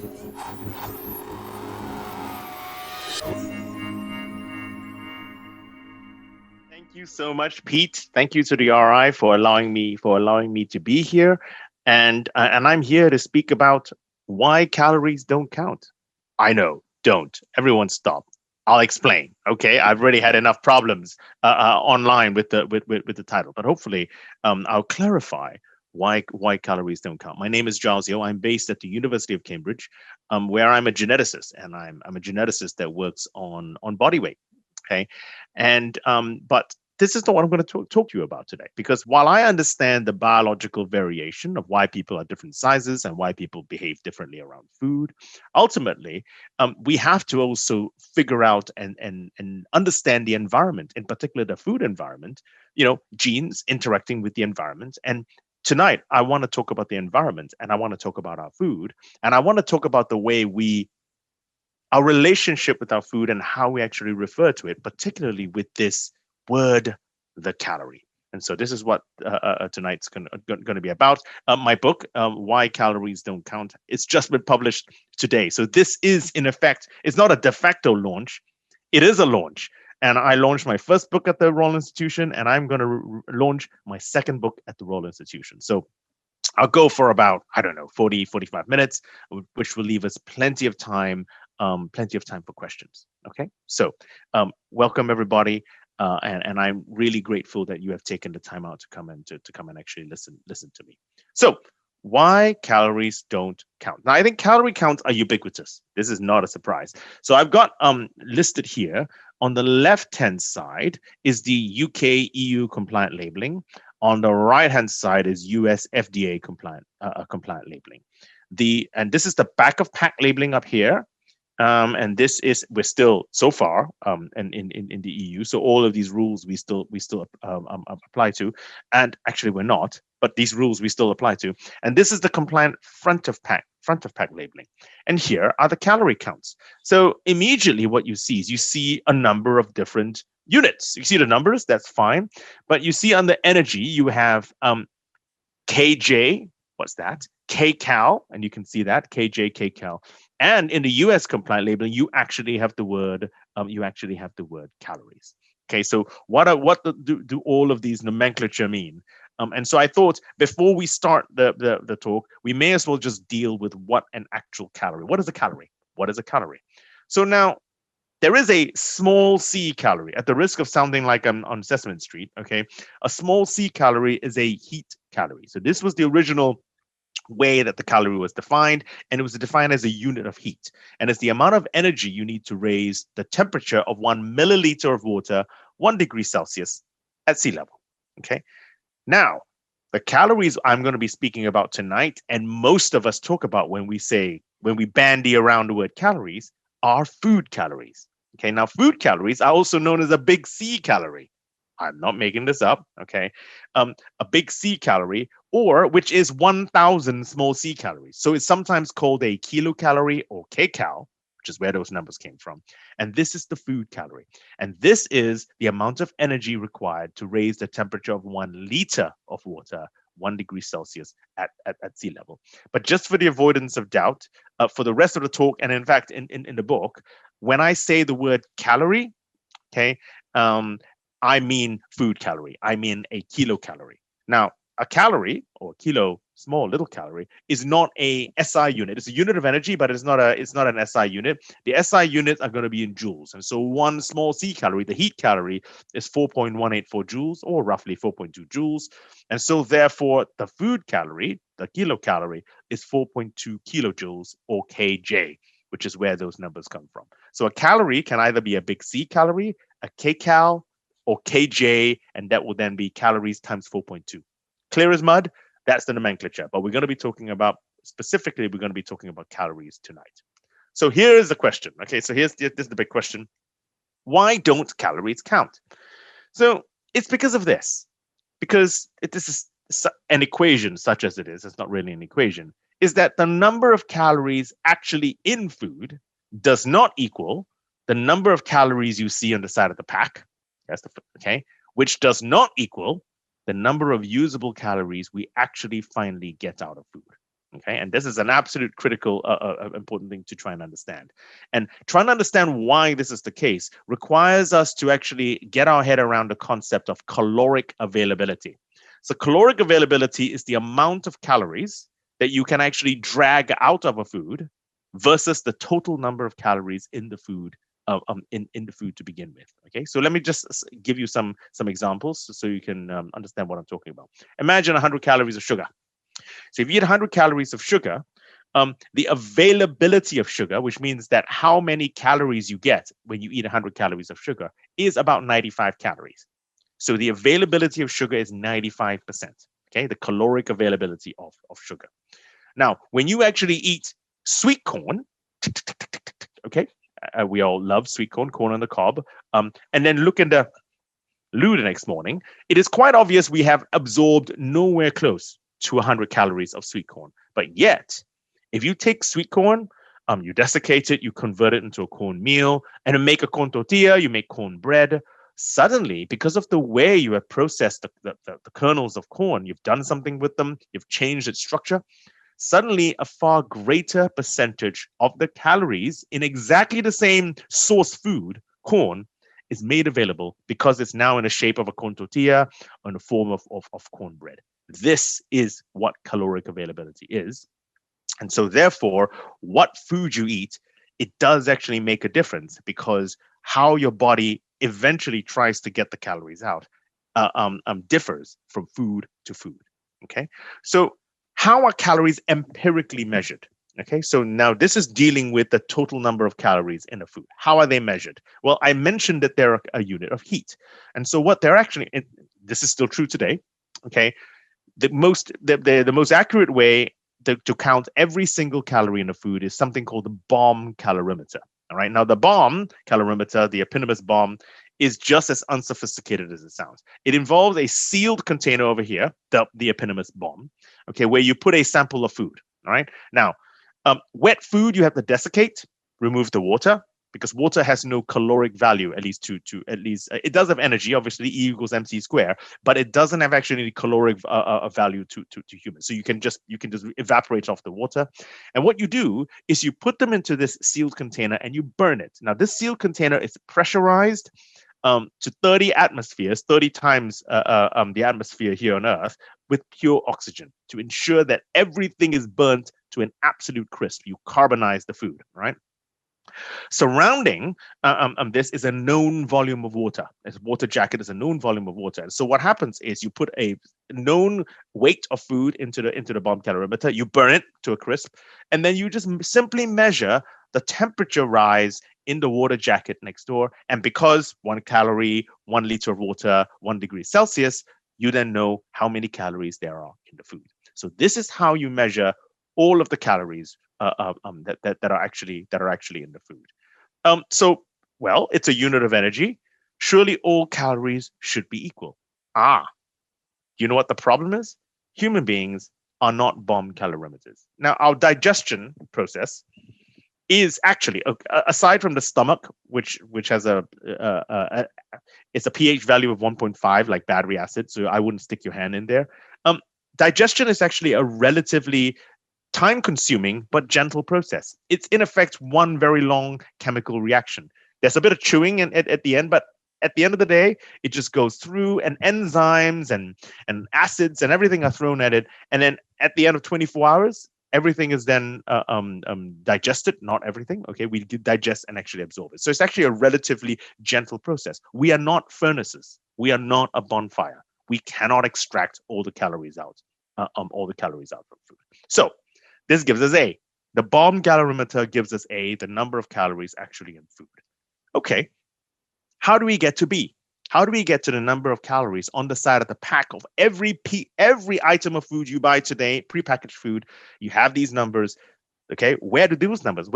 Thank you so much, Pete. Thank you to the RI for allowing me to be here, and I'm here to speak about why calories don't count. I know, don't. Everyone, stop. I'll explain. Okay, I've already had enough problems online with the title, but hopefully, I'll clarify why calories don't count. My name is Giles Yeo. I'm based at the University of Cambridge, where I'm a geneticist, and I'm a geneticist that works on body weight. Okay, and but this is not what I'm going to talk to you about today, because while I understand the biological variation of why people are different sizes and why people behave differently around food, ultimately we have to also figure out and understand the environment, in particular the food environment, genes interacting with the environment. And tonight I want to talk about the environment, and I want to talk about our food, and I want to talk about the way our relationship with our food and how we actually refer to it, particularly with this word, the calorie. And so this is what tonight's going to be about. My book, Why Calories Don't Count, it's just been published today. So this is, in effect, it's not a de facto launch. It is a launch. And I launched my first book at the Royal Institution, and I'm going to launch my second book at the Royal Institution. So I'll go for about, I don't know, 40, 45 minutes, which will leave us plenty of time for questions. Okay, so welcome everybody, and I'm really grateful that you have taken the time out to come and actually listen to me. So why calories don't count? Now, I think calorie counts are ubiquitous. This is not a surprise. So I've got listed here on the left-hand side is the UK EU compliant labeling. On the right-hand side is US FDA compliant labeling. And this is the back of pack labeling up here. And this is, we're still so far in the EU, so all of these rules we still apply to, and actually we're not, but these rules we still apply to. And this is the compliant front of pack labeling, and here are the calorie counts. So immediately what you see is you see a number of different units. You see the numbers, that's fine, but you see on the energy you have kj. What's that? Kcal, and you can see that kj, kcal. And in the US compliant labeling, you actually have the word calories. Okay, so what do all of these nomenclature mean? And so I thought before we start the talk, we may as well just deal with what an actual calorie. What is a calorie? What is a calorie? So now there is a small c calorie. At the risk of sounding like I'm on Sesame Street, okay, a small c calorie is a heat calorie. So this was the original way that the calorie was defined, and it was defined as a unit of heat, and it's the amount of energy you need to raise the temperature of 1 milliliter of water 1 degree Celsius at sea level. Okay, now the calories I'm going to be speaking about tonight, and most of us talk about when we bandy around the word calories, are food calories. Okay, now food calories are also known as a big C calorie. I'm not making this up, okay? A big C calorie, or which is 1,000 small c calories. So it's sometimes called a kilocalorie or kcal, which is where those numbers came from. And this is the food calorie. And this is the amount of energy required to raise the temperature of 1 liter of water 1 degree Celsius at sea level. But just for the avoidance of doubt, for the rest of the talk, and in fact, in the book, when I say the word calorie, okay, I mean food calorie. I mean a kilocalorie. Now, a calorie, or kilo, small little calorie, is not a SI unit. It's a unit of energy, but it's not an SI unit. The SI units are going to be in joules. And so 1 small C calorie, the heat calorie, is 4.184 joules, or roughly 4.2 joules. And so therefore, the food calorie, the kilocalorie, is 4.2 kilojoules, or kj, which is where those numbers come from. So a calorie can either be a big C calorie, a kcal, or kj, and that will then be calories times 4.2. Clear as mud? That's the nomenclature. But we're going to be talking about, specifically, we're going to be talking about calories tonight. So here is the question. Okay, so this is the big question. Why don't calories count? So it's because of this. Because this is an equation, such as it is, it's not really an equation, is that the number of calories actually in food does not equal the number of calories you see on the side of the pack. Okay, which does not equal the number of usable calories we actually finally get out of food. Okay, and this is an absolute critical, important thing to try and understand. And trying to understand why this is the case requires us to actually get our head around the concept of caloric availability. So caloric availability is the amount of calories that you can actually drag out of a food versus the total number of calories in the food, in the food to begin with. Okay, so let me just give you some examples so you can understand what I'm talking about. Imagine 100 calories of sugar. So if you eat 100 calories of sugar, the availability of sugar, which means that how many calories you get when you eat 100 calories of sugar, is about 95 calories. So the availability of sugar is 95%. Okay, the caloric availability of sugar. Now, when you actually eat sweet corn, okay, we all love sweet corn, corn on the cob, and then look in the loo the next morning, it is quite obvious we have absorbed nowhere close to 100 calories of sweet corn. But yet, if you take sweet corn, you desiccate it, you convert it into a corn meal, and then make a corn tortilla, you make corn bread. Suddenly, because of the way you have processed the kernels of corn, you've done something with them, you've changed its structure. Suddenly, a far greater percentage of the calories in exactly the same source food, corn, is made available because it's now in the shape of a corn tortilla or in the form of cornbread. This is what caloric availability is. And so therefore, what food you eat, it does actually make a difference, because how your body eventually tries to get the calories out differs from food to food. Okay, so how are calories empirically measured? Okay, so now this is dealing with the total number of calories in a food. How are they measured? Well, I mentioned that they're a unit of heat. And so what they're actually, this is still true today, okay, the most accurate way to count every single calorie in a food is something called the bomb calorimeter. All right, now the bomb calorimeter, the eponymous bomb, is just as unsophisticated as it sounds. It involves a sealed container over here, the eponymous bomb, okay, where you put a sample of food. All right, now wet food you have to desiccate, remove the water, because water has no caloric value, at least it does have energy, obviously E equals mc square, but it doesn't have actually any caloric value to humans. So you can just evaporate off the water. And what you do is you put them into this sealed container and you burn it. Now this sealed container is pressurized to 30 atmospheres, 30 times the atmosphere here on Earth, with pure oxygen, to ensure that everything is burnt to an absolute crisp. You carbonize the food, right? Surrounding this is a known volume of water. This water jacket is a known volume of water. And so what happens is you put a known weight of food into the bomb calorimeter, you burn it to a crisp, and then you just simply measure the temperature rise in the water jacket next door. And because 1 calorie, 1 liter of water, 1 degree Celsius, you then know how many calories there are in the food. So this is how you measure all of the calories that are actually in the food. So, well, it's a unit of energy. Surely all calories should be equal. You know what the problem is? Human beings are not bomb calorimeters. Now, our digestion process is actually, aside from the stomach, which has it's a pH value of 1.5, like battery acid, so I wouldn't stick your hand in there. Digestion is actually a relatively time-consuming but gentle process. It's in effect one very long chemical reaction. There's a bit of chewing at the end, but at the end of the day, it just goes through, and enzymes and acids and everything are thrown at it. And then at the end of 24 hours, everything is then digested. Not everything, okay? We digest and actually absorb it. So it's actually a relatively gentle process. We are not furnaces. We are not a bonfire. We cannot extract all the calories out, from food. So this gives us A. The bomb calorimeter gives us A, the number of calories actually in food. Okay, how do we get to B? How do we get to the number of calories on the side of the pack of every item of food you buy today, prepackaged food? You have these numbers. Okay, where do those numbers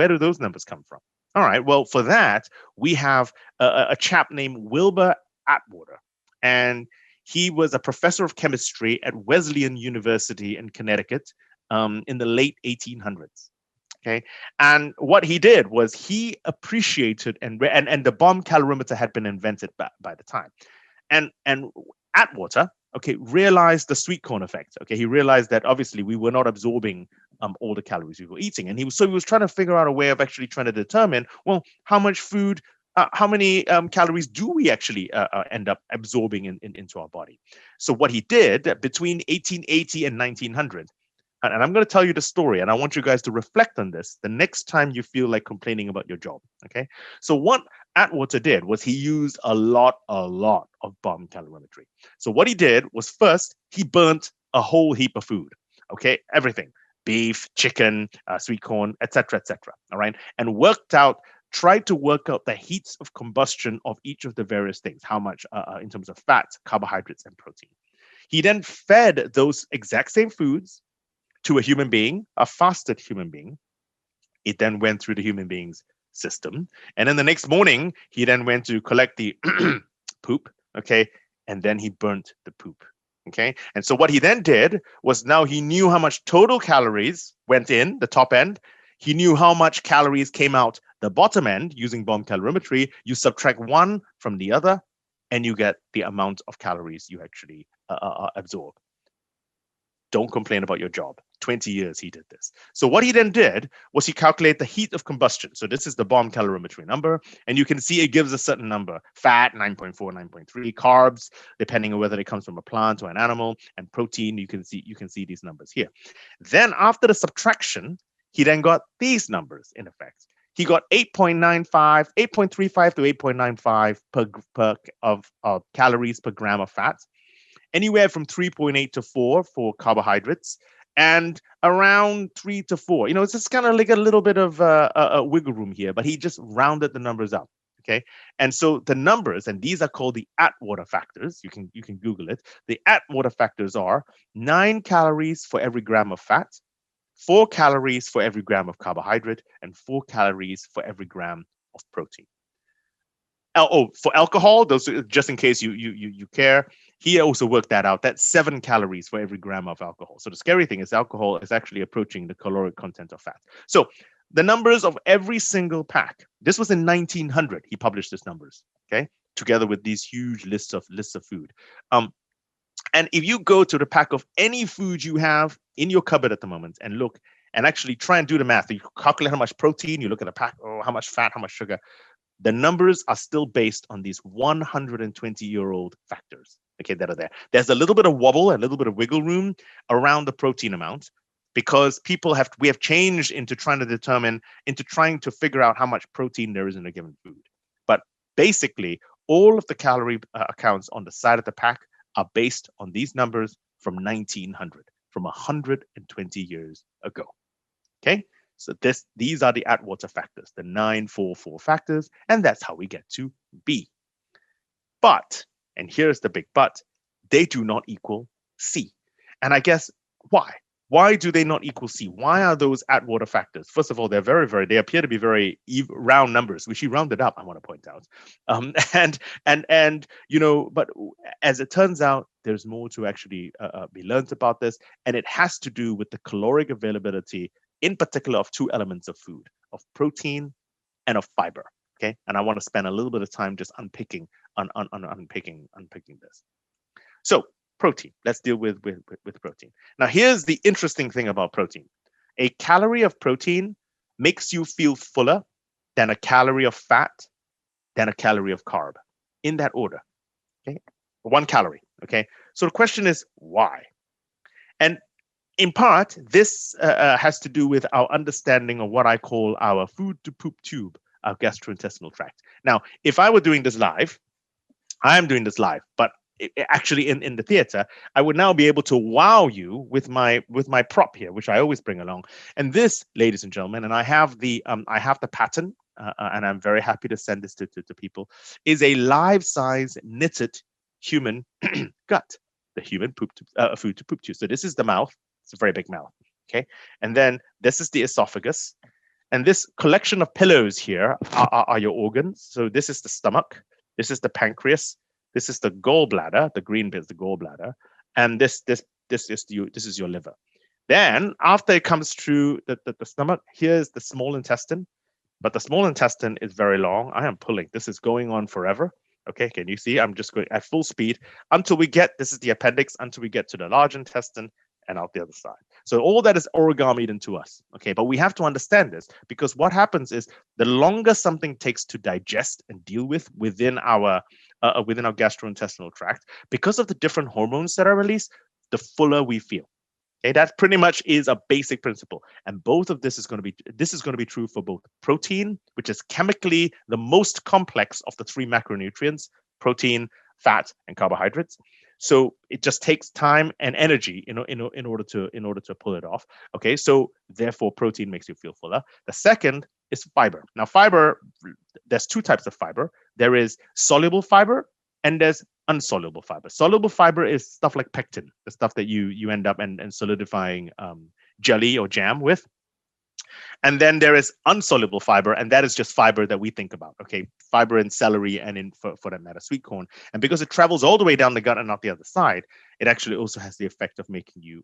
come from? All right, well, for that, we have a chap named Wilbur Atwater, and he was a professor of chemistry at Wesleyan University in Connecticut in the late 1800s. Okay, and what he did was he appreciated and the bomb calorimeter had been invented by the time, and Atwater, okay, realized the sweet corn effect. Okay, he realized that obviously we were not absorbing all the calories we were eating. And he was trying to figure out a way of actually trying to determine, well, how much food, how many calories do we actually end up absorbing into our body? So what he did between 1880 and 1900, and I'm going to tell you the story, and I want you guys to reflect on this the next time you feel like complaining about your job. Okay. So what Atwater did was he used a lot of bomb calorimetry. So what he did was, first, he burnt a whole heap of food. Okay. Everything: beef, chicken, sweet corn, etc., etc. All right. And tried to work out the heats of combustion of each of the various things, how much in terms of fat, carbohydrates, and protein. He then fed those exact same foods to a human being, a fasted human being. It then went through the human being's system. And then the next morning, he then went to collect the poop, okay? And then he burnt the poop, okay? And so what he then did was, now he knew how much total calories went in the top end. He knew how much calories came out the bottom end using bomb calorimetry. You subtract one from the other, and you get the amount of calories you actually absorb. Don't complain about your job. 20 years he did this. So what he then did was he calculated the heat of combustion. So this is the bomb calorimetry number, and you can see it gives a certain number: fat 9.4, 9.3, carbs depending on whether it comes from a plant or an animal, and protein. You can see these numbers here. Then after the subtraction, he then got these numbers in effect. He got 8.95, 8.35 to 8.95 per calories per gram of fat, anywhere from 3.8 to 4 for carbohydrates, and around 3 to 4. It's just kind of like a little bit of a wiggle room here, but he just rounded the numbers up. Okay. And so the numbers, and these are called the Atwater factors. You can Google it. The Atwater factors are 9 calories for every gram of fat, 4 calories for every gram of carbohydrate, and 4 calories for every gram of protein. For alcohol, those, just in case you care, he also worked that out. That's 7 calories for every gram of alcohol. So the scary thing is, alcohol is actually approaching the caloric content of fat. So the numbers of every single pack. This was in 1900. He published these numbers, okay, together with these huge lists of food. And if you go to the pack of any food you have in your cupboard at the moment and look and actually try and do the math, you calculate how much protein, you look at a pack, how much fat, how much sugar. The numbers are still based on these 120-year-old factors, okay, that are there. There's a little bit of wobble, a little bit of wiggle room around the protein amount, because we have changed into trying to figure out how much protein there is in a given food. But basically, all of the calorie accounts on the side of the pack are based on these numbers from 1900, from 120 years ago. Okay. So these are the Atwater factors, the 944 factors, and that's how we get to B. But, and here's the big but, they do not equal C. And I guess why? Why do they not equal C? Why are those Atwater factors? First of all, they appear to be very round numbers, which he rounded up, I want to point out. But as it turns out, there's more to actually be learned about this, and it has to do with the caloric availability, in particular, of 2 elements of food, of protein and of fiber. Okay, and I want to spend a little bit of time just unpicking this. So protein. Let's deal with protein. Now, here's the interesting thing about protein. A calorie of protein makes you feel fuller than a calorie of fat, than a calorie of carb, in that order. Okay, 1 calorie. Okay, so the question is why? And in part, this has to do with our understanding of what I call our food to poop tube, our gastrointestinal tract. Now, if I were doing this live, I am doing this live, but actually in the theater, I would now be able to wow you with my prop here, which I always bring along. And this, ladies and gentlemen, and I have the pattern, and I'm very happy to send this to people, is a life-size knitted human gut, the human food to poop tube. So this is the mouth. It's a very big mouth. Okay, and then this is the esophagus, and this collection of pillows here are your organs. So this is the stomach. This is the pancreas. This is the gallbladder. The green bit is the gallbladder, and this is your liver. Then after it comes through the stomach, here's the small intestine, but the small intestine is very long. I am pulling. This is going on forever. Okay, can you see? I'm just going at full speed until we get, this is the appendix, until we get to the large intestine and out the other side. So all that is origamied into us. Okay, but we have to understand this, because what happens is the longer something takes to digest and deal with within our gastrointestinal tract, because of the different hormones that are released, the fuller we feel. Okay, that pretty much is a basic principle, and both of this is going to be true for both protein, which is chemically the most complex of the three macronutrients: protein, fat, and carbohydrates. So it just takes time and energy in order to pull it off. Okay, so therefore protein makes you feel fuller. The second is fiber. Now fiber, there's two types of fiber. There is soluble fiber and there's insoluble fiber. Soluble fiber is stuff like pectin, the stuff that you end up and solidifying jelly or jam with. And then there is insoluble fiber, and that is just fiber that we think about. Okay, fiber in celery and in for that matter sweet corn. And because it travels all the way down the gut and not the other side, it actually also has the effect of making you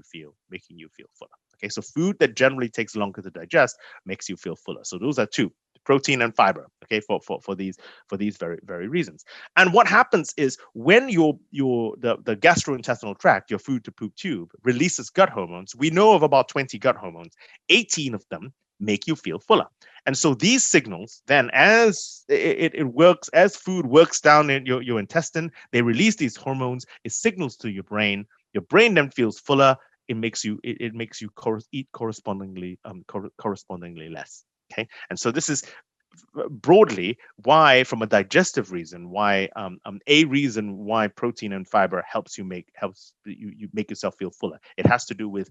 feel fuller. Okay, so food that generally takes longer to digest makes you feel fuller. So those are two: protein and fiber. Okay, for these very, very reasons. And what happens is when the gastrointestinal tract, your food to poop tube, releases gut hormones, we know of about 20 gut hormones. 18 of them make you feel fuller. And so these signals then, as it works, as food works down in your intestine, they release these hormones. It signals to your brain. Your brain then feels fuller. It makes you eat correspondingly less. Okay, and so this is broadly why, from a digestive reason, why a reason why protein and fiber helps you make yourself feel fuller. It has to do with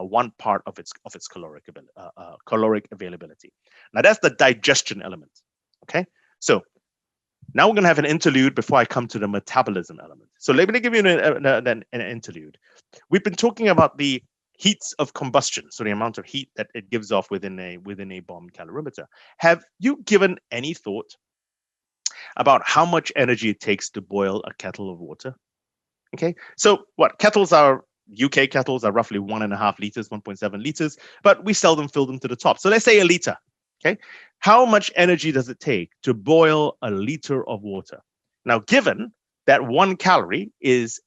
one part of its caloric availability. Now that's the digestion element. Okay, so now we're going to have an interlude before I come to the metabolism element. So let me give you an interlude. We've been talking about the heats of combustion, so the amount of heat that it gives off within a bomb calorimeter. Have you given any thought about how much energy it takes to boil a kettle of water? Okay, so UK kettles are roughly 1.5 liters, 1.7 liters, but we seldom fill them to the top. So let's say a liter. Okay, how much energy does it take to boil a liter of water? Now, given that 1 calorie is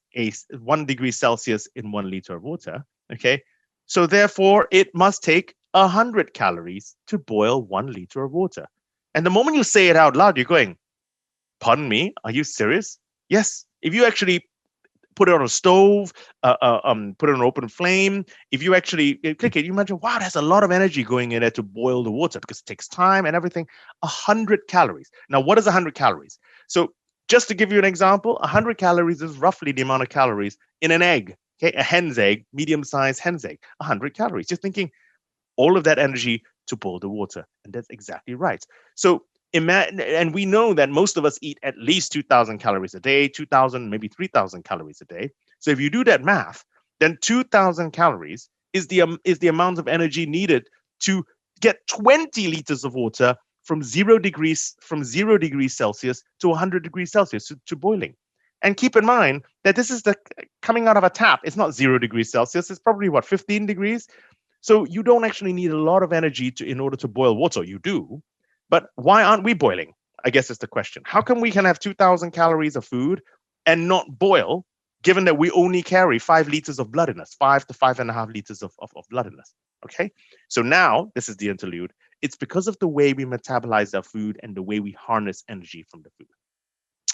1 degree Celsius in 1 liter of water, okay, so therefore it must take 100 calories to boil 1 liter of water. And the moment you say it out loud, you're going, pardon me, are you serious? Yes. If you actually put it on a stove, put it on an open flame, if you actually click it, you imagine, wow, there's a lot of energy going in there to boil the water, because it takes time and everything. 100 calories. Now, what is 100 calories? So just to give you an example, 100 calories is roughly the amount of calories in an egg. Okay, a hen's egg, medium-sized hen's egg, 100 calories. Just thinking all of that energy to boil the water. And that's exactly right. So imagine, and we know that most of us eat at least 2,000 calories a day, 2,000, maybe 3,000 calories a day. So if you do that math, then 2,000 calories is the amount of energy needed to get 20 liters of water from 0 degrees Celsius to 100 degrees Celsius to boiling. And keep in mind that this is coming out of a tap. It's not 0 degrees Celsius. It's probably 15 degrees. So you don't actually need a lot of energy in order to boil water. You do, but why aren't we boiling? I guess is the question. How come we can have 2,000 calories of food and not boil, given that we only carry 5 liters of blood in us, 5 to 5.5 liters of blood in us? Okay, so now this is the interlude. It's because of the way we metabolize our food and the way we harness energy from the food.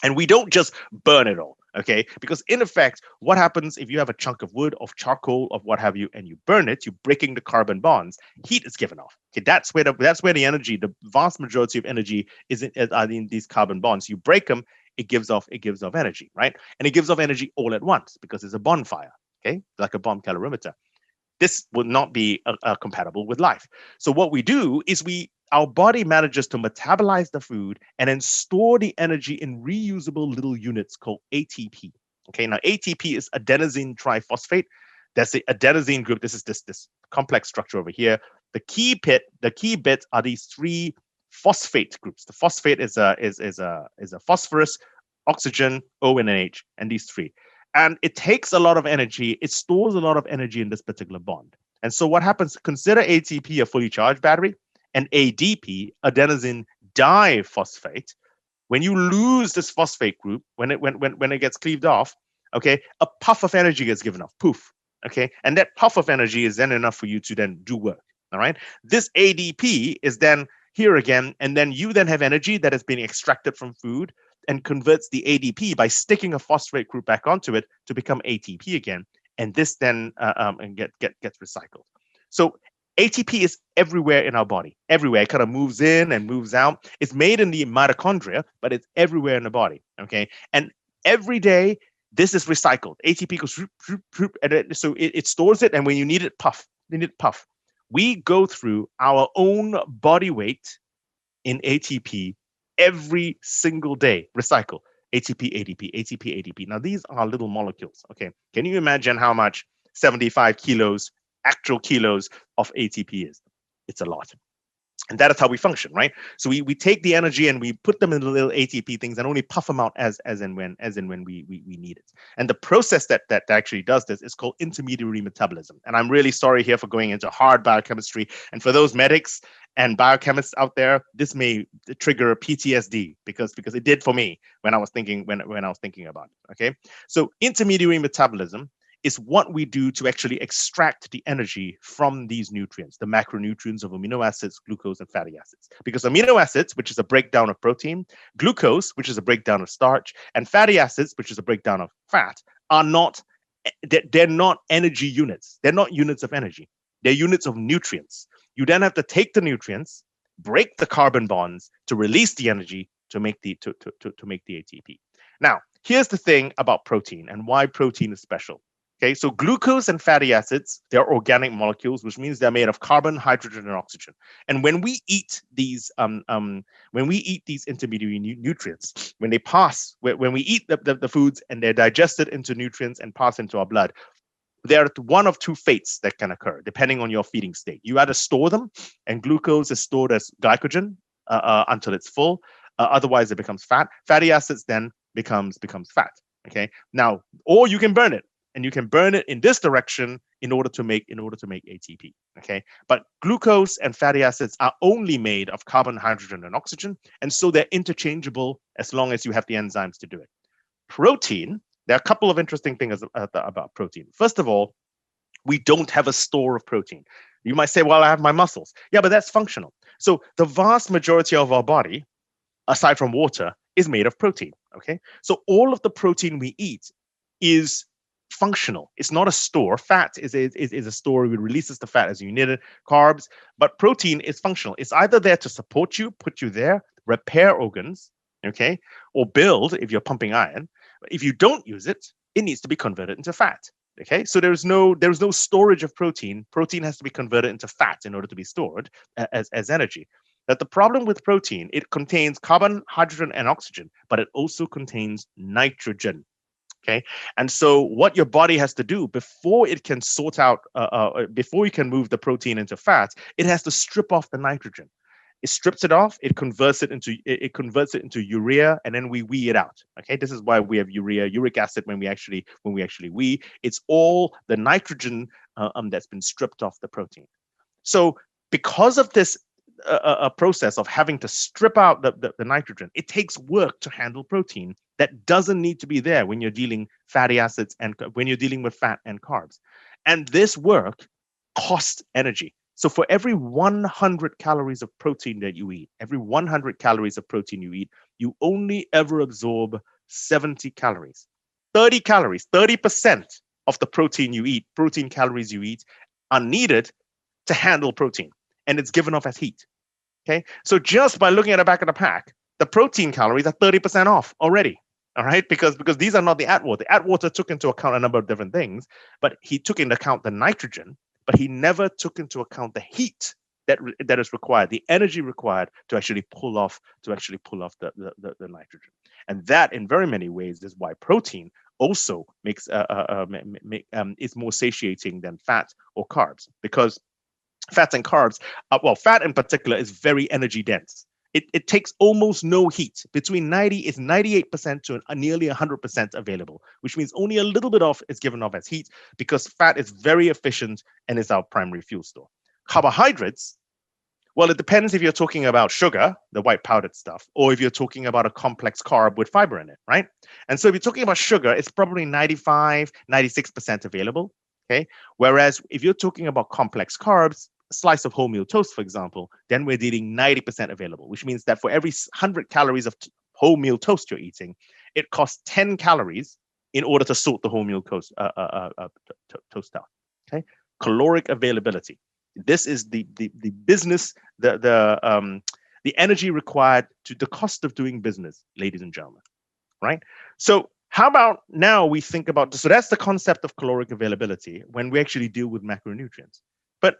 And we don't just burn it all, okay? Because in effect, what happens if you have a chunk of wood, of charcoal, of what have you, and you burn it, you're breaking the carbon bonds, heat is given off. Okay, that's where the energy, the vast majority of energy is in these carbon bonds. You break them, it gives off energy, right? And it gives off energy all at once because it's a bonfire, okay? Like a bomb calorimeter. This will not be compatible with life. So what we do is our body manages to metabolize the food and then store the energy in reusable little units called ATP. Okay, now ATP is adenosine triphosphate. That's the adenosine group. This is this complex structure over here. The key bits are these 3 phosphate groups. The phosphate is a phosphorus, oxygen, O, and H, and these 3. And it takes a lot of energy. It stores a lot of energy in this particular bond. And so what happens? Consider ATP a fully charged battery. And ADP, adenosine diphosphate, when you lose this phosphate group, when it gets cleaved off, okay, a puff of energy gets given off, poof, Okay, and that puff of energy is then enough for you to then do work. All right, this ADP is then here again, and then you then have energy that has been extracted from food and converts the ADP by sticking a phosphate group back onto it to become ATP again, and this then gets recycled. So ATP is everywhere in our body, everywhere. It kind of moves in and moves out. It's made in the mitochondria, but it's everywhere in the body. Okay, and every day this is recycled. ATP goes and so it stores it, and when you need it, puff. You need it, puff. We go through our own body weight in ATP every single day. Recycle ATP, ADP, ATP, ADP. Now these are little molecules. Okay, can you imagine how much 75 kilos, actual kilos of ATP is? It's a lot. And that is how we function, right? So we take the energy and we put them in the little ATP things and only puff them out as and when we need it. And the process that actually does this is called intermediary metabolism. And I'm really sorry here for going into hard biochemistry. And for those medics and biochemists out there, this may trigger PTSD because it did for me when I was thinking about it. Okay, so intermediary metabolism is what we do to actually extract the energy from these nutrients, the macronutrients of amino acids, glucose, and fatty acids. Because amino acids, which is a breakdown of protein, glucose, which is a breakdown of starch, and fatty acids, which is a breakdown of fat, they're not energy units. They're not units of energy. They're units of nutrients. You then have to take the nutrients, break the carbon bonds to release the energy to make the ATP. Now, here's the thing about protein and why protein is special. Okay, so glucose and fatty acids, they're organic molecules, which means they're made of carbon, hydrogen, and oxygen. And when we eat these intermediary nutrients, when we eat the foods and they're digested into nutrients and pass into our blood, there are one of two fates that can occur depending on your feeding state. You either store them, and glucose is stored as glycogen until it's full. Otherwise, it becomes fat. Fatty acids then becomes fat. Okay, now, or you can burn it. And you can burn it in this direction in order to make ATP. Okay, but glucose and fatty acids are only made of carbon, hydrogen, and oxygen, and so they're interchangeable as long as you have the enzymes to do it. Protein, there are a couple of interesting things about protein. First of all, we don't have a store of protein. You might say, well, I have my muscles. Yeah, but that's functional. So the vast majority of our body, aside from water, is made of protein. Okay, so all of the protein we eat is functional. It's not a store. Fat is a store. It releases the fat as you need it. Carbs, but protein is functional. It's either there to support you, put you there, repair organs, okay, or build if you're pumping iron. If you don't use it, it needs to be converted into fat. Okay, so there's no storage of protein. Protein has to be converted into fat in order to be stored as energy. But the problem with protein, it contains carbon, hydrogen, and oxygen, but it also contains nitrogen. Okay, and so what your body has to do before it can sort out, before you can move the protein into fat, it has to strip off the nitrogen. It strips it off. It converts it into urea, and then we wee it out. Okay, this is why we have uric acid when we actually wee. It's all the nitrogen that's been stripped off the protein. So because of this a process of having to strip out the nitrogen, it takes work to handle protein that doesn't need to be there when you're dealing fatty acids and when you're dealing with fat and carbs. And this work costs energy. So for every 100 calories of protein that you eat, you only ever absorb 70 calories. 30 calories, 30% of the protein calories you eat are needed to handle protein. And it's given off as heat. Okay, so just by looking at the back of the pack, the protein calories are 30% off already. All right, because these are not the Atwater. The Atwater took into account a number of different things, but he took into account the nitrogen, but he never took into account the heat that is required, the energy required to actually pull off the nitrogen. And that, in very many ways, is why protein also is more satiating than fat or carbs, because fats and carbs, fat in particular is very energy dense. It takes almost no heat. Between 98% to nearly 100% available, which means only a little bit off is given off as heat because fat is very efficient and is our primary fuel store. Carbohydrates, well, it depends if you're talking about sugar, the white powdered stuff, or if you're talking about a complex carb with fiber in it, right? And so if you're talking about sugar, it's probably 95, 96% available. Okay. Whereas if you're talking about complex carbs, a slice of wholemeal toast, for example, then we're dealing 90% available, which means that for every 100 calories of wholemeal toast you're eating, it costs 10 calories in order to sort the wholemeal toast out. Okay. Caloric availability. This is the business, the energy required to the cost of doing business, ladies and gentlemen. Right. So how about now we think about, so that's the concept of caloric availability when we actually deal with macronutrients. But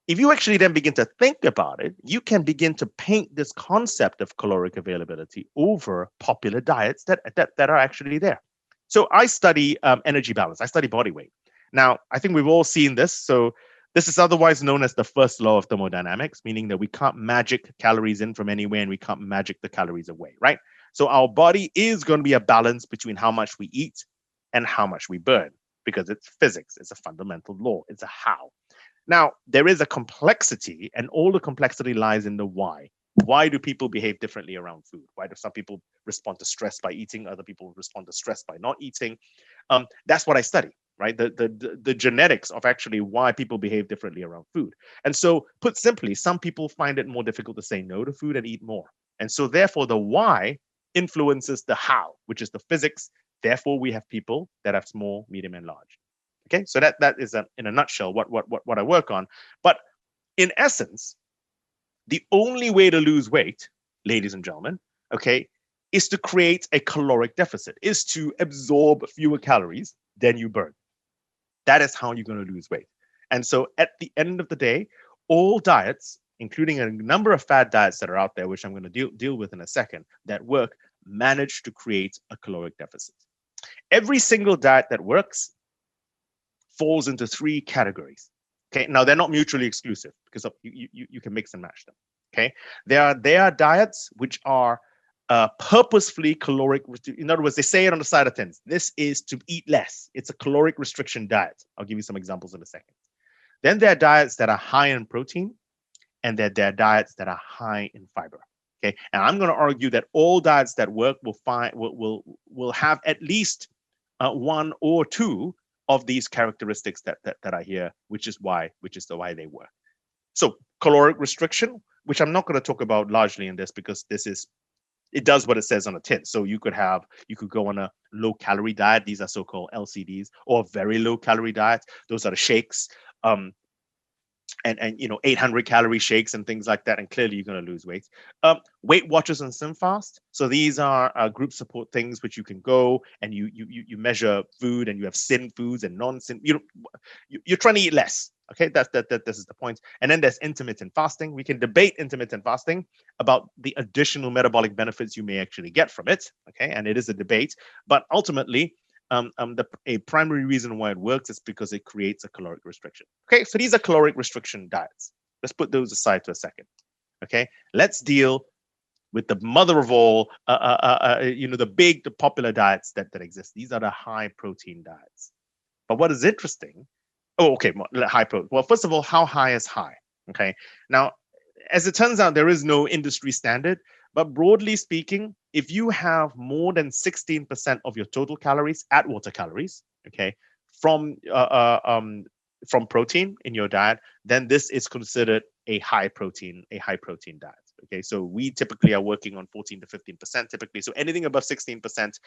if you actually then begin to think about it, you can begin to paint this concept of caloric availability over popular diets that are actually there. So I study energy balance. I study body weight. Now, I think we've all seen this. So this is otherwise known as the first law of thermodynamics, meaning that we can't magic calories in from anywhere and we can't magic the calories away, right? So our body is going to be a balance between how much we eat and how much we burn, because it's physics. It's a fundamental law. It's a how. Now, there is a complexity, and all the complexity lies in the why. Why do people behave differently around food? Why do some people respond to stress by eating? Other people respond to stress by not eating. That's what I study, right? The genetics of actually why people behave differently around food. And so, put simply, some people find it more difficult to say no to food and eat more. And so, therefore, the why influences the how, which is the physics. Therefore, we have people that have small, medium, and large. Okay, so that is in a nutshell what I work on. But in essence, the only way to lose weight, ladies and gentlemen, okay, is to create a caloric deficit, is to absorb fewer calories than you burn. That is how you're going to lose weight. And so at the end of the day, all diets, including a number of fad diets that are out there, which I'm going to deal with in a second, that work, manage to create a caloric deficit. Every single diet that works falls into three categories. Okay, now they're not mutually exclusive because you can mix and match them. Okay, there are diets which are purposefully caloric. In other words, they say it on the side of tins. This is to eat less. It's a caloric restriction diet. I'll give you some examples in a second. Then there are diets that are high in protein, and there are diets that are high in fiber. Okay, and I'm going to argue that all diets that work will have at least one or two of these characteristics that I hear, which is why they work. So caloric restriction, which I'm not going to talk about largely in this because it does what it says on the tin. So you could go on a low calorie diet. These are so-called LCDs, or very low calorie diets. Those are the shakes. And 800 calorie shakes and things like that, and clearly you're going to lose weight. Weight Watchers and SlimFast. So these are group support things which you can go and you measure food, and you have sin foods and non-sin. You're trying to eat less. Okay, this is the point. And then there's intermittent fasting. We can debate intermittent fasting about the additional metabolic benefits you may actually get from it. Okay, and it is a debate, but ultimately, a primary reason why it works is because it creates a caloric restriction. Okay, so these are caloric restriction diets. Let's put those aside for a second. Okay, let's deal with the mother of all, the popular diets that exist. These are the high protein diets. But what is interesting? Oh, okay, high protein. Well, first of all, how high is high? Okay, now, as it turns out, there is no industry standard. But broadly speaking, if you have more than 16% of your total calories, Atwater calories, okay, from protein in your diet, then this is considered a high protein diet. Okay, so we typically are working on 14 to 15% typically. So anything above 16%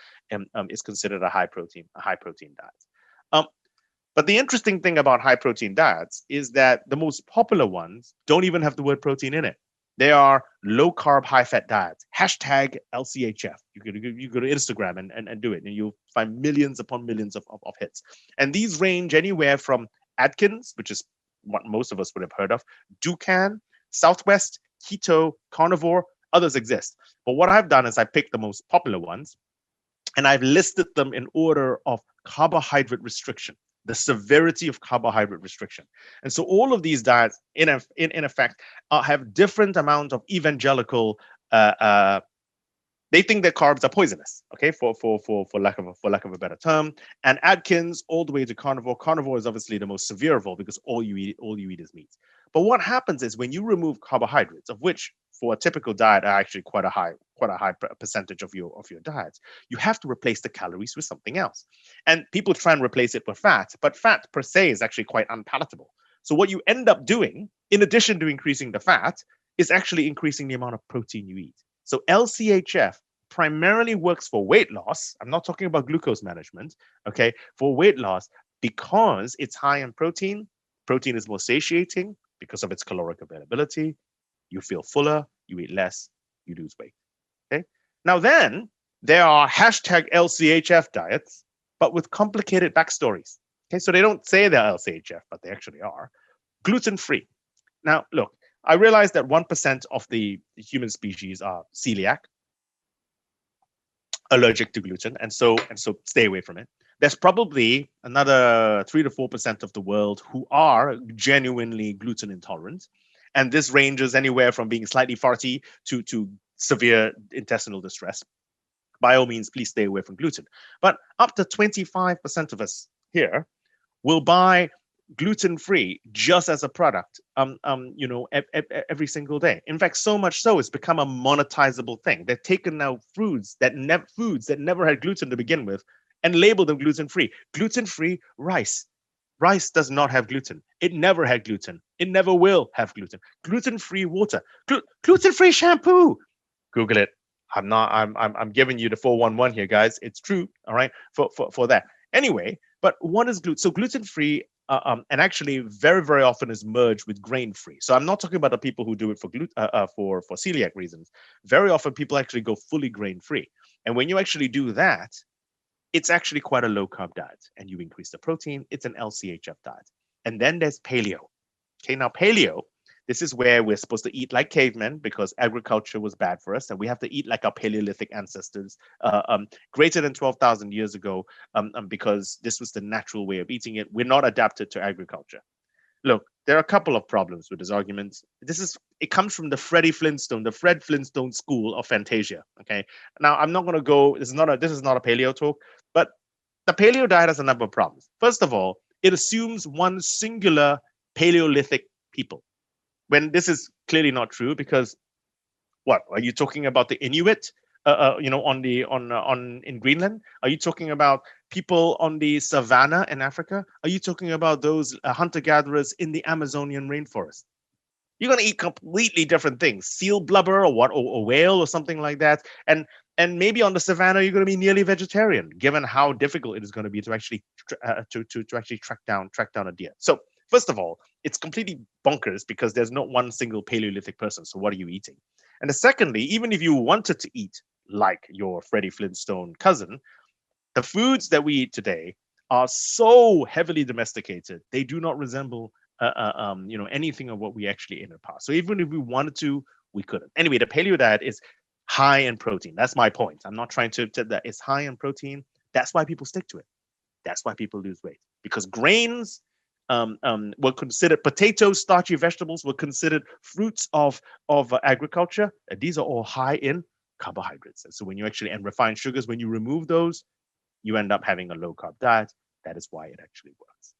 is considered a high protein diet. But the interesting thing about high protein diets is that the most popular ones don't even have the word protein in it. They are low carb, high fat diets. Hashtag LCHF. You go to Instagram and do it, and you'll find millions upon millions of hits. And these range anywhere from Atkins, which is what most of us would have heard of, Dukan, Southwest, Keto, Carnivore. Others exist. But what I've done is I picked the most popular ones, and I've listed them in order of carbohydrate restriction, the severity of carbohydrate restriction. And so all of these diets, in effect, have different amount of evangelical. They think that carbs are poisonous. Okay, for lack of a better term. And Atkins all the way to carnivore. Carnivore is obviously the most severe of all because all you eat is meat. But what happens is when you remove carbohydrates, of which for a typical diet are actually quite a high percentage of your diet, you have to replace the calories with something else. And people try and replace it with fat, but fat per se is actually quite unpalatable. So what you end up doing, in addition to increasing the fat, is actually increasing the amount of protein you eat. So LCHF primarily works for weight loss. I'm not talking about glucose management, okay? For weight loss, because it's high in protein. Protein is more satiating because of its caloric availability. You feel fuller, you eat less, you lose weight, okay? Now then, there are hashtag LCHF diets, but with complicated backstories, okay? So they don't say they're LCHF, but they actually are. Gluten-free. Now, look, I realize that 1% of the human species are celiac, allergic to gluten, and so stay away from it. There's probably another 3 to 4% of the world who are genuinely gluten intolerant, and this ranges anywhere from being slightly farty to severe intestinal distress. By all means, please stay away from gluten. But up to 25% of us here will buy gluten-free just as a product, every single day. In fact, so much so it's become a monetizable thing. They've taken now foods that never had gluten to begin with and labeled them gluten-free. Gluten-free rice. Rice does not have gluten. It never had gluten. It never will have gluten. Gluten-free water. Gluten-free shampoo. Google it. I'm giving you the 411 here, guys. It's true. All right. For that. Anyway, but what is gluten? So gluten-free and actually very, very often is merged with grain-free. So I'm not talking about the people who do it for celiac reasons. Very often people actually go fully grain-free. And when you actually do that, it's actually quite a low-carb diet. And you increase the protein. It's an LCHF diet. And then there's paleo. Okay, now paleo, this is where we're supposed to eat like cavemen because agriculture was bad for us, and we have to eat like our Paleolithic ancestors greater than 12,000 years ago because this was the natural way of eating it. We're not adapted to agriculture. Look, there are a couple of problems with this argument. It comes from the Fred Flintstone school of Fantasia. Okay, now I'm not going to go. This is not a paleo talk, but the paleo diet has a number of problems. First of all, it assumes one singular Paleolithic people, when this is clearly not true. Because what are you talking about? The Inuit, in Greenland? Are you talking about people on the savannah in Africa? Are you talking about those hunter-gatherers in the Amazonian rainforest? You're going to eat completely different things: seal blubber or whale or something like that. And maybe on the savannah you're going to be nearly vegetarian, given how difficult it is going to be to actually track down a deer. So first of all, it's completely bonkers because there's not one single Paleolithic person. So what are you eating? And secondly, even if you wanted to eat like your Freddie Flintstone cousin, the foods that we eat today are so heavily domesticated, they do not resemble anything of what we actually ate in the past. So even if we wanted to, we couldn't. Anyway, the paleo diet is high in protein. That's my point. I'm not trying to that. It's high in protein. That's why people stick to it. That's why people lose weight, because grains were considered, potatoes, starchy vegetables were considered fruits of agriculture. And these are all high in carbohydrates. And so when you actually, and refined sugars, when you remove those, you end up having a low carb diet. That is why it actually works.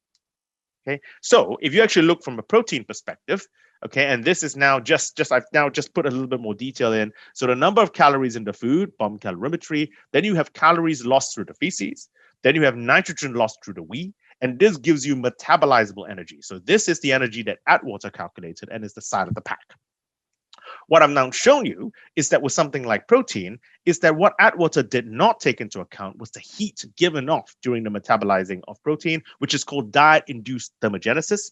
Okay. So if you actually look from a protein perspective, okay, and this is now I've now just put a little bit more detail in. So the number of calories in the food, bomb calorimetry, then you have calories lost through the feces, then you have nitrogen lost through the wee, and this gives you metabolizable energy. So this is the energy that Atwater calculated and is the side of the pack. What I've now shown you is that with something like protein, is that what Atwater did not take into account was the heat given off during the metabolizing of protein, which is called diet-induced thermogenesis.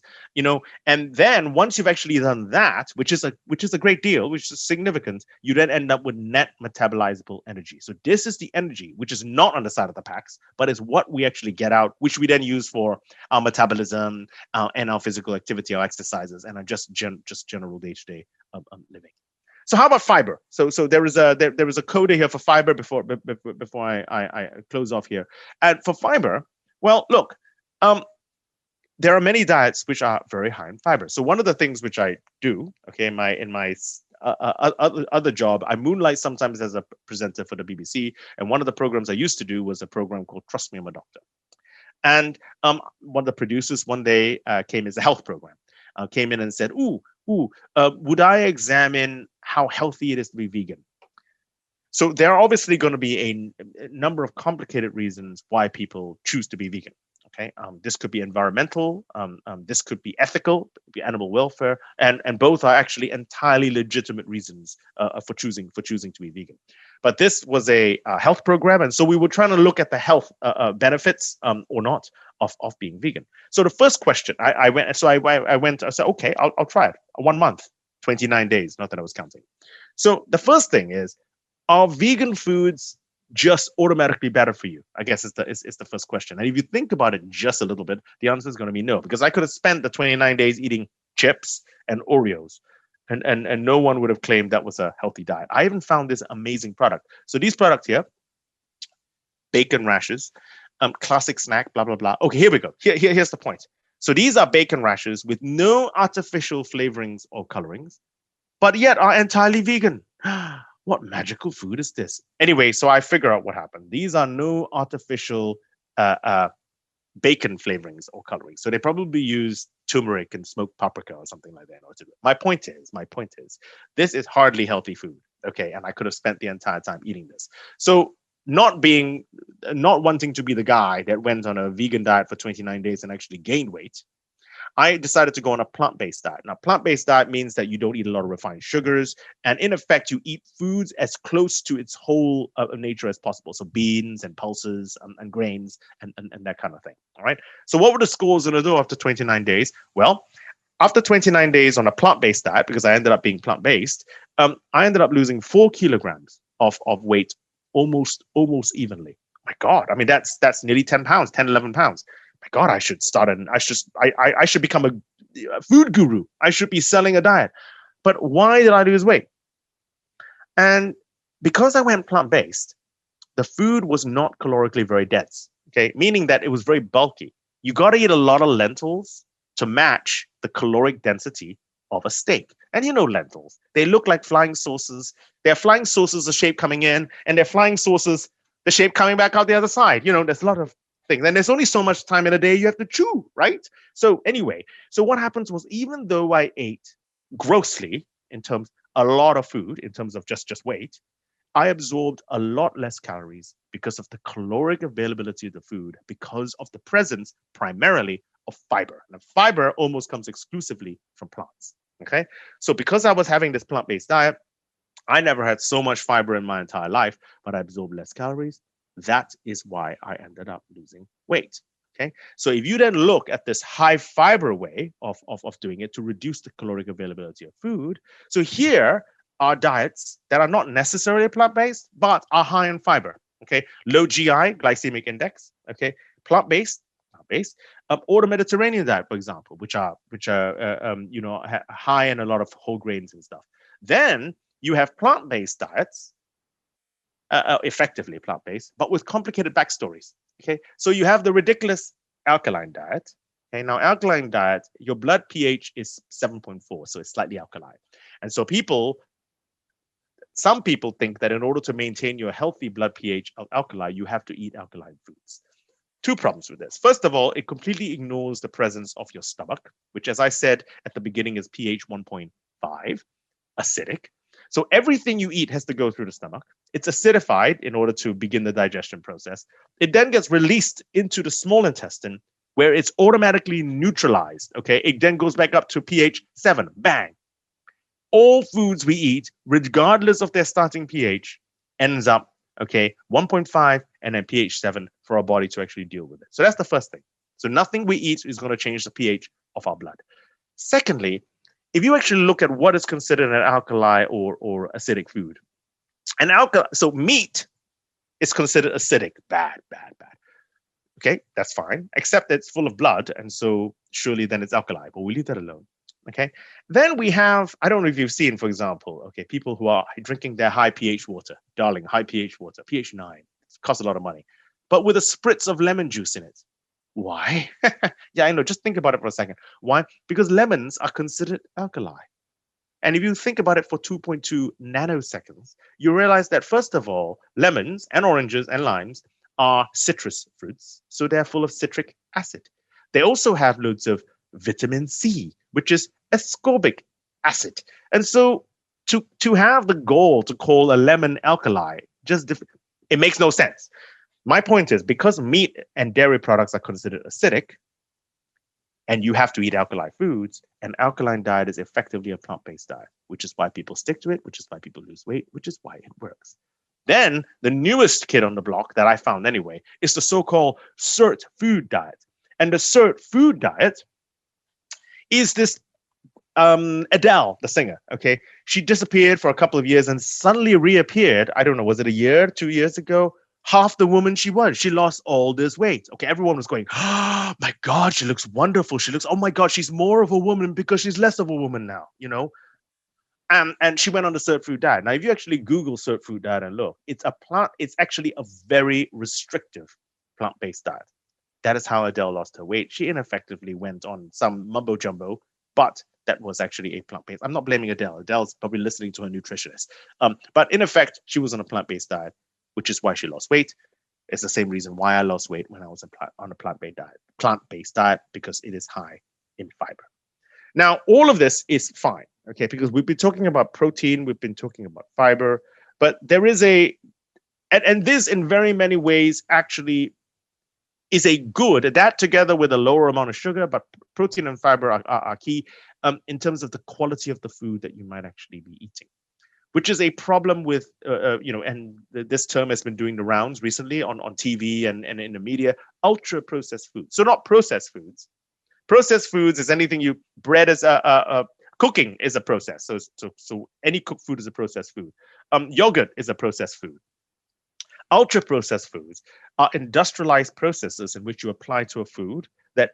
And then once you've actually done that, which is a great deal, which is significant, you then end up with net metabolizable energy. So this is the energy which is not on the side of the packs, but is what we actually get out, which we then use for our metabolism and our physical activity, our exercises, and our just general day-to-day living. So how about fiber? So there is a coda here for fiber before I close off here. And for fiber, well, look, there are many diets which are very high in fiber. So one of the things which I do, okay, in my other job, I moonlight sometimes as a presenter for the BBC. And one of the programs I used to do was a program called Trust Me, I'm a Doctor. And one of the producers one day came as a health program, came in and said, would I examine how healthy it is to be vegan. So there are obviously going to be a number of complicated reasons why people choose to be vegan. Okay, this could be environmental, this could be ethical, be animal welfare, and both are actually entirely legitimate reasons for choosing to be vegan. But this was a health program, and so we were trying to look at the health benefits or not of being vegan. So the first question I went, I said, okay, I'll try it. 1 month, 29 days, not that I was counting. So the first thing is, are vegan foods just automatically better for you? I guess it's the first question. And if you think about it just a little bit, the answer is going to be no, because I could have spent the 29 days eating chips and Oreos, and no one would have claimed that was a healthy diet. I even found this amazing product. So these products here, bacon rashers, classic snack, blah, blah, blah. Okay, here we go. Here's the point. So these are bacon rashers with no artificial flavorings or colorings, but yet are entirely vegan. What magical food is this? Anyway, so I figure out what happened. These are no artificial bacon flavorings or colorings. So they probably use turmeric and smoked paprika or something like that. My point is, this is hardly healthy food. Okay, and I could have spent the entire time eating this. So not wanting to be the guy that went on a vegan diet for 29 days and actually gained weight, I decided to go on a plant-based diet. Now, plant-based diet means that you don't eat a lot of refined sugars, and in effect, you eat foods as close to its whole nature as possible. So beans and pulses and grains and that kind of thing. All right. So what were the scores going to do after 29 days? Well, after 29 days on a plant-based diet, because I ended up being plant-based, I ended up losing 4 kilograms of weight almost evenly. My God, I mean, that's nearly 10 pounds, 10, 11 pounds. My God, I should start I should become a food guru. I should be selling a diet. But why did I lose weight? And because I went plant-based, the food was not calorically very dense. Okay, meaning that it was very bulky. You got to eat a lot of lentils to match the caloric density of a steak. And you know lentils, they look like flying saucers. They're flying saucers, the shape coming in, and they're flying saucers, the shape coming back out the other side. You know, there's a lot of things. And there's only so much time in a day you have to chew, right? So anyway, so what happens was, even though I ate grossly in terms a lot of food in terms of just weight, I absorbed a lot less calories because of the caloric availability of the food, because of the presence primarily of fiber. Now, fiber almost comes exclusively from plants. Okay, so because I was having this plant-based diet, I never had so much fiber in my entire life, but I absorbed less calories. That is why I ended up losing weight. Okay, so if you then look at this high fiber way of doing it to reduce the caloric availability of food, so here are diets that are not necessarily plant-based, but are high in fiber. Okay, low GI, glycemic index. Okay, plant-based, or the Mediterranean diet, for example, which are high in a lot of whole grains and stuff. Then you have plant-based diets, effectively plant-based, but with complicated backstories. Okay, so you have the ridiculous alkaline diet. Okay, now alkaline diet, your blood pH is 7.4, so it's slightly alkaline, and so some people think that in order to maintain your healthy blood pH of alkali, you have to eat alkaline foods. Two problems with this. First of all, it completely ignores the presence of your stomach, which, as I said at the beginning, is pH 1.5, acidic. So everything you eat has to go through the stomach. It's acidified in order to begin the digestion process. It then gets released into the small intestine, where it's automatically neutralized. Okay, it then goes back up to pH 7. Bang. All foods we eat, regardless of their starting pH, ends up 1.5 and then pH 7 for our body to actually deal with it. So that's the first thing. So nothing we eat is going to change the pH of our blood. Secondly, if you actually look at what is considered an alkali or acidic food, so meat is considered acidic, bad. Okay, that's fine, except it's full of blood, and so surely then it's alkali, but we leave that alone. Okay, then we have, I don't know if you've seen, for example, people who are drinking their high pH water, darling, high pH water, pH 9, it costs a lot of money, but with a spritz of lemon juice in it. Why? Yeah, I know, just think about it for a second. Why? Because lemons are considered alkali. And if you think about it for 2.2 nanoseconds, you realize that, first of all, lemons and oranges and limes are citrus fruits, so they're full of citric acid. They also have loads of vitamin C, which is ascorbic acid. And so to have the goal to call a lemon alkali, it makes no sense. My point is, because meat and dairy products are considered acidic, and you have to eat alkali foods, an alkaline diet is effectively a plant-based diet, which is why people stick to it, which is why people lose weight, which is why it works. Then the newest kid on the block that I found anyway is the so-called Sirtfood diet. And the Sirtfood diet is this Adele, the singer, okay? She disappeared for a couple of years and suddenly reappeared. I don't know, was it a year, 2 years ago? Half the woman she was. She lost all this weight. Okay, everyone was going, oh my God, she looks wonderful. Oh my God, she's more of a woman because she's less of a woman now, you know? And she went on the Sirtfood diet. Now, if you actually Google Sirtfood diet and look, it's actually a very restrictive plant-based diet. That is how Adele lost her weight. She ineffectively went on some mumbo jumbo, but that was actually a plant-based. I'm not blaming Adele. Adele's probably listening to her nutritionist. But in effect, she was on a plant-based diet, which is why she lost weight. It's the same reason why I lost weight when I was on a plant-based diet, because it is high in fiber. Now, all of this is fine, okay, because we've been talking about protein, we've been talking about fiber, but there is and this in very many ways actually is a good, that together with a lower amount of sugar, but protein and fiber are key in terms of the quality of the food that you might actually be eating, which is a problem with, and this term has been doing the rounds recently on TV and in the media, ultra processed foods. So not processed foods. Processed foods is anything bread is cooking is a process. So any cooked food is a processed food. Yogurt is a processed food. Ultra processed foods are industrialized processes in which you apply to a food that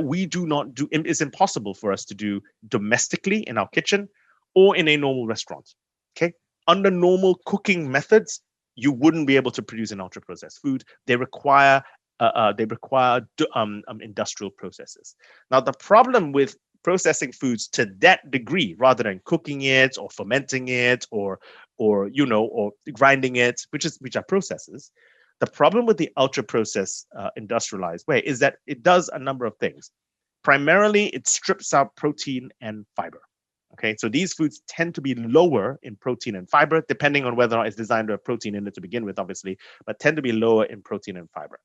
we do not do. It's impossible for us to do domestically in our kitchen or in a normal restaurant. Okay, under normal cooking methods, you wouldn't be able to produce an ultra processed food. They require industrial processes. Now, the problem with processing foods to that degree, rather than cooking it or fermenting it or grinding it, which are processes, the problem with the ultra processed industrialized way is that it does a number of things. Primarily, it strips out protein and fiber. Okay, so these foods tend to be lower in protein and fiber, depending on whether or not it's designed to have protein in it to begin with, obviously, but tend to be lower in protein and fiber.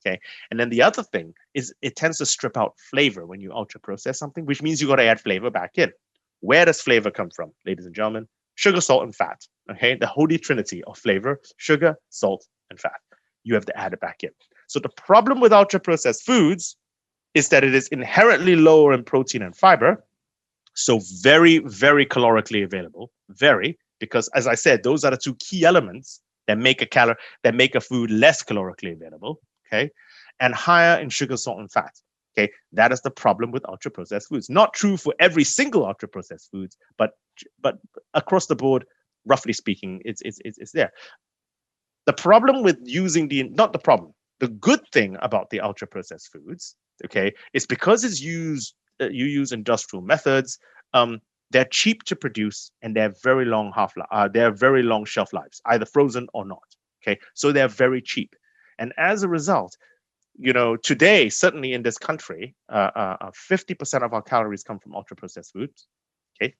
Okay, and then the other thing is it tends to strip out flavor when you ultra process something, which means you got to add flavor back in. Where does flavor come from, ladies and gentlemen? Sugar, salt, and fat. Okay, the holy trinity of flavor: sugar, salt, and fat. You have to add it back in. So the problem with ultra processed foods is that it is inherently lower in protein and fiber, so very, very calorically available. Very, because as I said, those are the two key elements that make a food less calorically available. Okay, and higher in sugar, salt, and fat. Okay, that is the problem with ultra processed foods. Not true for every single ultra processed foods, but across the board, roughly speaking, it's there. The problem with using the good thing about the ultra processed foods, okay, is because you use industrial methods. They're cheap to produce and they have very long they have very long shelf lives, either frozen or not. Okay, so they're very cheap. And as a result, today, certainly in this country, 50% of our calories come from ultra processed foods. Okay,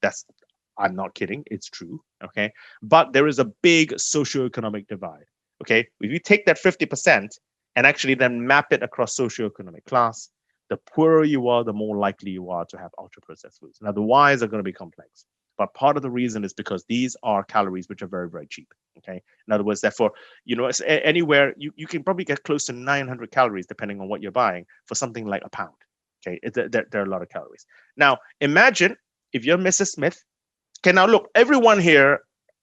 I'm not kidding, it's true. Okay, but there is a big socioeconomic divide. Okay, if you take that 50% and actually then map it across socioeconomic class, the poorer you are, the more likely you are to have ultra processed foods. Now, the whys are going to be complex. But part of the reason is because these are calories which are very, very cheap. Okay. In other words, therefore, anywhere you can probably get close to 900 calories depending on what you're buying for something like a pound. Okay. There are a lot of calories. Now, imagine if you're Mrs. Smith. Okay. Now, look, everyone here,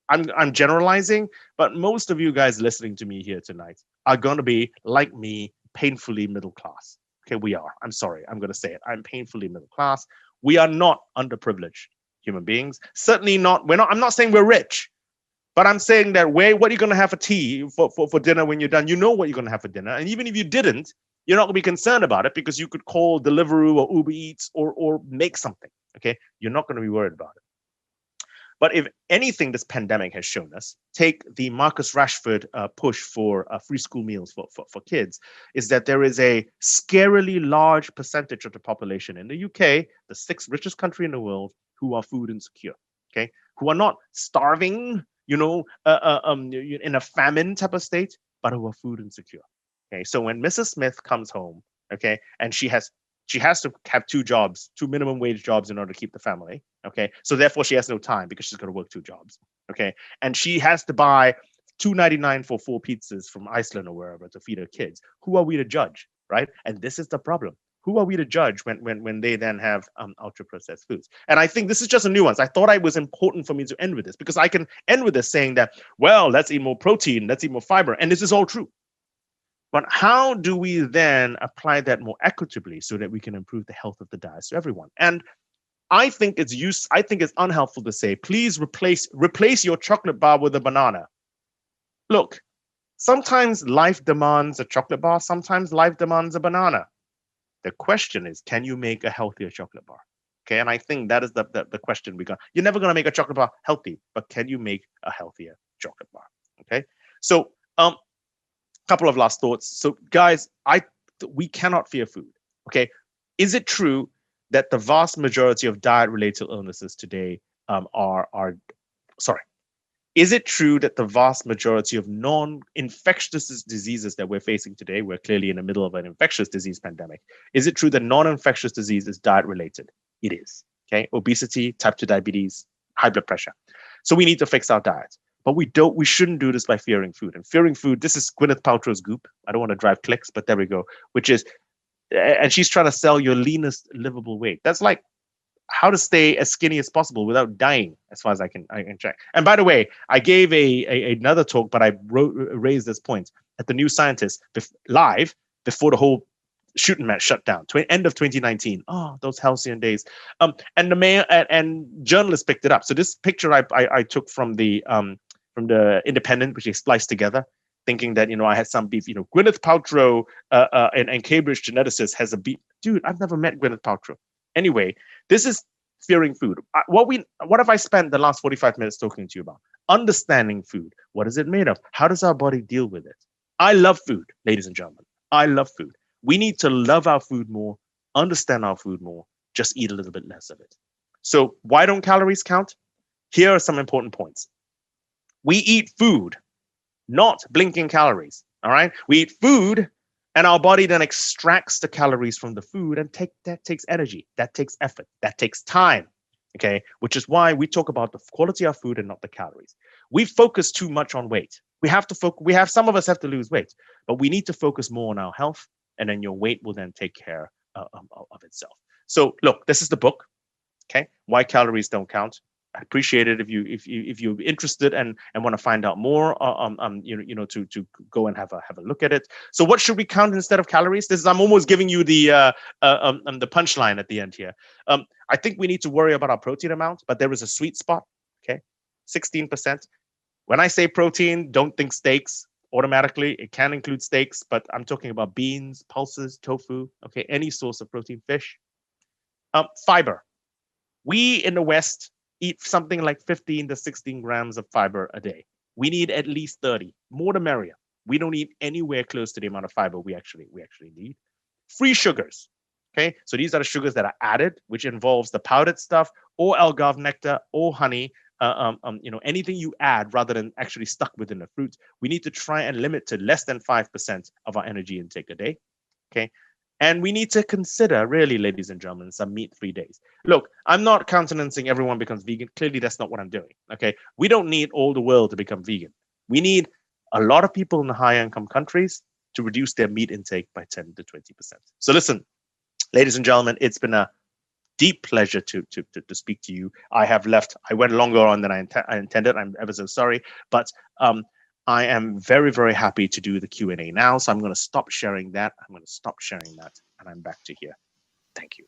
I'm generalizing, but most of you guys listening to me here tonight are going to be like me, painfully middle class. Okay. We are. I'm sorry. I'm going to say it. I'm painfully middle class. We are not underprivileged human beings. Certainly not. I'm not saying we're rich, but I'm saying that what are you going to have for tea for dinner when you're done? You know what you're going to have for dinner. And even if you didn't, you're not going to be concerned about it because you could call Deliveroo or Uber Eats or make something. Okay. You're not going to be worried about it. But if anything, this pandemic has shown us, take the Marcus Rashford push for free school meals for kids, is that there is a scarily large percentage of the population in the UK, the 6th richest country in the world, who are food insecure. Okay, who are not starving, in a famine type of state, but who are food insecure. Okay, so when Mrs. Smith comes home, okay, and she has to have two jobs, two minimum wage jobs in order to keep the family. Okay, so therefore she has no time because she's going to work two jobs. Okay, and she has to buy $2.99 for 4 pizzas from Iceland or wherever to feed her kids. Who are we to judge, right? And this is the problem. Who are we to judge when they then have ultra processed foods? And I think this is just a nuance. I thought it was important for me to end with this because I can end with this saying that, well, let's eat more protein, let's eat more fiber, and this is all true. But how do we then apply that more equitably so that we can improve the health of the diet to everyone? And I think it's unhelpful to say, please replace your chocolate bar with a banana. Look, sometimes life demands a chocolate bar, sometimes life demands a banana. The question is, can you make a healthier chocolate bar? Okay, and I think that is the question we got. You're never going to make a chocolate bar healthy, but can you make a healthier chocolate bar? Okay, so couple of last thoughts. So guys, we cannot fear food. Okay, is it true that the vast majority of diet-related illnesses today is it true that the vast majority of non-infectious diseases that we're facing today, we're clearly in the middle of an infectious disease pandemic, is it true that non-infectious disease is diet-related? It is. Okay, obesity, type 2 diabetes, high blood pressure. So we need to fix our diet. But we shouldn't do this by fearing food. And fearing food, this is Gwyneth Paltrow's goop. I don't want to drive clicks, but there we go. Which is, and she's trying to sell your leanest livable weight. That's like how to stay as skinny as possible without dying, as far as I can check. And by the way, I gave another talk, but I raised this point at the New Scientist live before the whole shooting match shut down. End of 2019. Oh, those halcyon days. And the mayor and journalists picked it up. So this picture I took from the Independent, which they spliced together, thinking that I had some beef. Gwyneth Paltrow and Cambridge geneticist has a beef. Dude, I've never met Gwyneth Paltrow. Anyway, this is fearing food. What have I spent the last 45 minutes talking to you about? Understanding food. What is it made of? How does our body deal with it? I love food, ladies and gentlemen. I love food. We need to love our food more, understand our food more, just eat a little bit less of it. So why don't calories count? Here are some important points. We eat food, not blinking calories. All right. We eat food and our body then extracts the calories from the food, and that takes energy, that takes effort, that takes time. Okay. Which is why we talk about the quality of food and not the calories. We focus too much on weight. Some of us have to lose weight, but we need to focus more on our health, and then your weight will then take care of itself. So look, this is the book. Okay. Why Calories Don't Count. I appreciate it if you're interested and want to find out more. To go and have a look at it. So what should we count instead of calories? I'm almost giving you the punchline at the end here. I think we need to worry about our protein amount, but there is a sweet spot. Okay, 16%. When I say protein, don't think steaks automatically. It can include steaks, but I'm talking about beans, pulses, tofu. Okay, any source of protein, fish. Fiber. We in the West eat something like 15 to 16 grams of fiber a day. We need at least 30, more the merrier. We don't eat anywhere close to the amount of fiber we actually need. Free sugars. Okay, so these are the sugars that are added, which involves the powdered stuff or agave nectar or honey. Anything you add rather than actually stuck within the fruit. We need to try and limit to less than 5% of our energy intake a day. Okay. And we need to consider, really, ladies and gentlemen, some meat-free days. Look, I'm not countenancing everyone becomes vegan. Clearly, that's not what I'm doing. Okay. We don't need all the world to become vegan. We need a lot of people in the high-income countries to reduce their meat intake by 10 to 20%. So listen, ladies and gentlemen, it's been a deep pleasure to speak to you. I went longer on than I intended. I'm ever so sorry, but I am very, very happy to do the Q&A now. So I'm going to stop sharing that. And I'm back to here. Thank you.